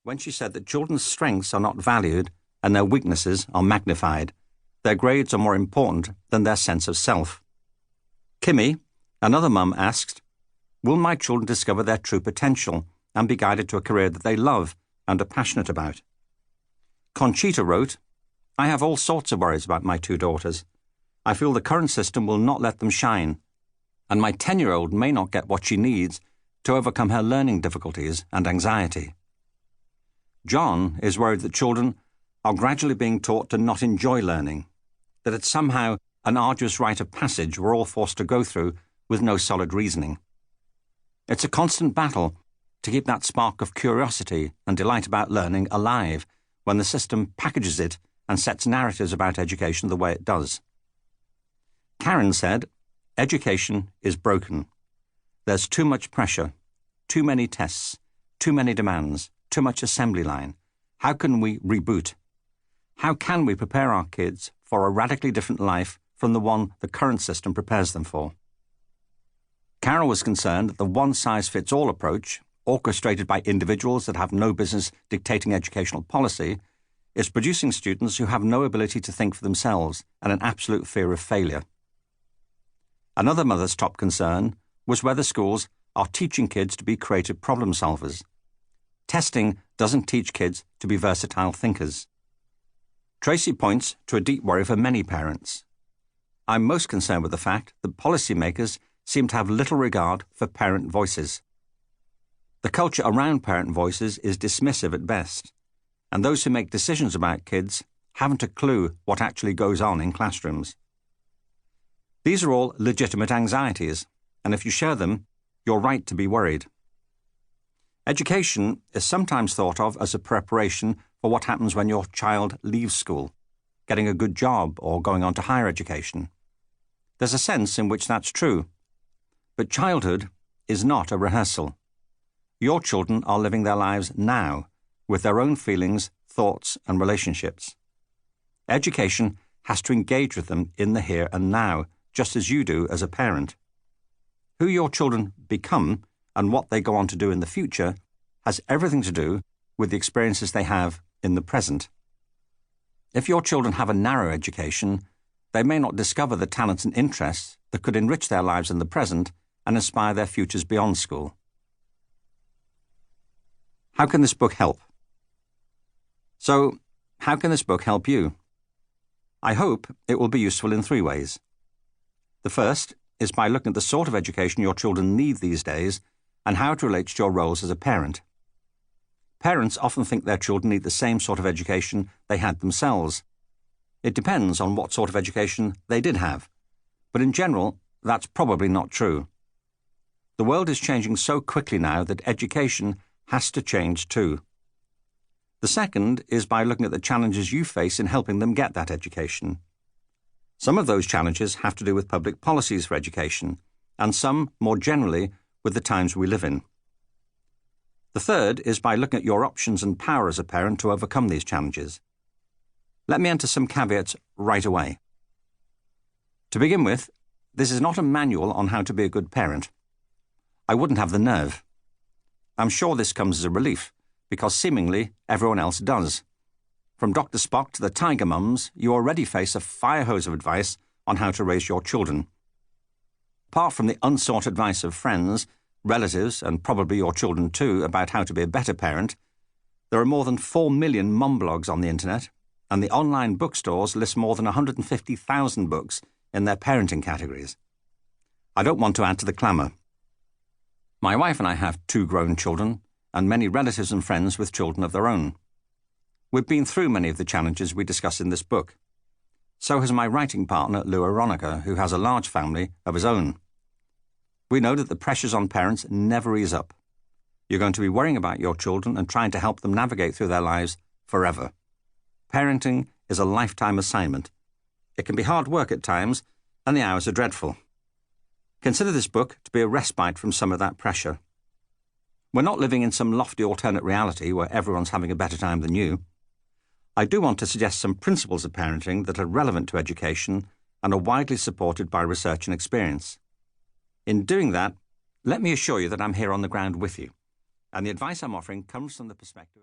when she said that children's strengths are not valued and their weaknesses are magnified. Their grades are more important than their sense of self. Kimmy, another mum, asked, "Will my children discover their true potential and be guided to a career that they love and are passionate about?" Conchita wrote, "I have all sorts of worries about my two daughters. I feel the current system will not let them shine, and my 10-year-old may not get what she needs to overcome her learning difficulties and anxiety." John is worried that children are gradually being taught to not enjoy learning, that it's somehow an arduous rite of passage we're all forced to go through with no solid reasoning. It's a constant battle to keep that spark of curiosity and delight about learning alive when the system packages it and sets narratives about education the way it does. Karen said, "Education is broken. There's too much pressure, too many tests, too many demands, too much assembly line. How can we reboot? How can we prepare our kids for a radically different life from the one the current system prepares them for?" Carol was concerned that the one-size-fits-all approach, orchestrated by individuals that have no business dictating educational policy, is producing students who have no ability to think for themselves and an absolute fear of failure. Another mother's top concern was whether schools are teaching kids to be creative problem solvers. Testing doesn't teach kids to be versatile thinkers. Tracy points to a deep worry for many parents. "I'm most concerned with the fact that policymakers seem to have little regard for parent voices. The culture around parent voices is dismissive at best, and those who make decisions about kids haven't a clue what actually goes on in classrooms." These are all legitimate anxieties, and if you share them, you're right to be worried. Education is sometimes thought of as a preparation for what happens when your child leaves school, getting a good job or going on to higher education. There's a sense in which that's true. But childhood is not a rehearsal. Your children are living their lives now, with their own feelings, thoughts, and relationships. Education has to engage with them in the here and now, just as you do as a parent. Who your children become and what they go on to do in the future has everything to do with the experiences they have in the present. If your children have a narrow education, they may not discover the talents and interests that could enrich their lives in the present and inspire their futures beyond school. How can this book help? So, how can this book help you? I hope it will be useful in 3 ways. The first is by looking at the sort of education your children need these days and how it relates to your roles as a parent. Parents often think their children need the same sort of education they had themselves. It depends on what sort of education they did have, but in general, that's probably not true. The world is changing so quickly now that education has to change too. The second is by looking at the challenges you face in helping them get that education. Some of those challenges have to do with public policies for education, and some, more generally, with the times we live in. The third is by looking at your options and power as a parent to overcome these challenges. Let me enter some caveats right away. To begin with, this is not a manual on how to be a good parent. I wouldn't have the nerve. I'm sure this comes as a relief, because seemingly everyone else does. From Dr. Spock to the Tiger Mums, you already face a fire hose of advice on how to raise your children. Apart from the unsought advice of friends, relatives, and probably your children too, about how to be a better parent, there are more than 4 million mum blogs on the internet, and the online bookstores list more than 150,000 books in their parenting categories. I don't want to add to the clamour. My wife and I have 2 grown children, and many relatives and friends with children of their own. We've been through many of the challenges we discuss in this book. So has my writing partner, Aronica, who has a large family of his own. We know that the pressures on parents never ease up. You're going to be worrying about your children and trying to help them navigate through their lives forever. Parenting is a lifetime assignment. It can be hard work at times, and the hours are dreadful. Consider this book to be a respite from some of that pressure. We're not living in some lofty alternate reality where everyone's having a better time than you. I do want to suggest some principles of parenting that are relevant to education and are widely supported by research and experience. In doing that, let me assure you that I'm here on the ground with you, and the advice I'm offering comes from the perspective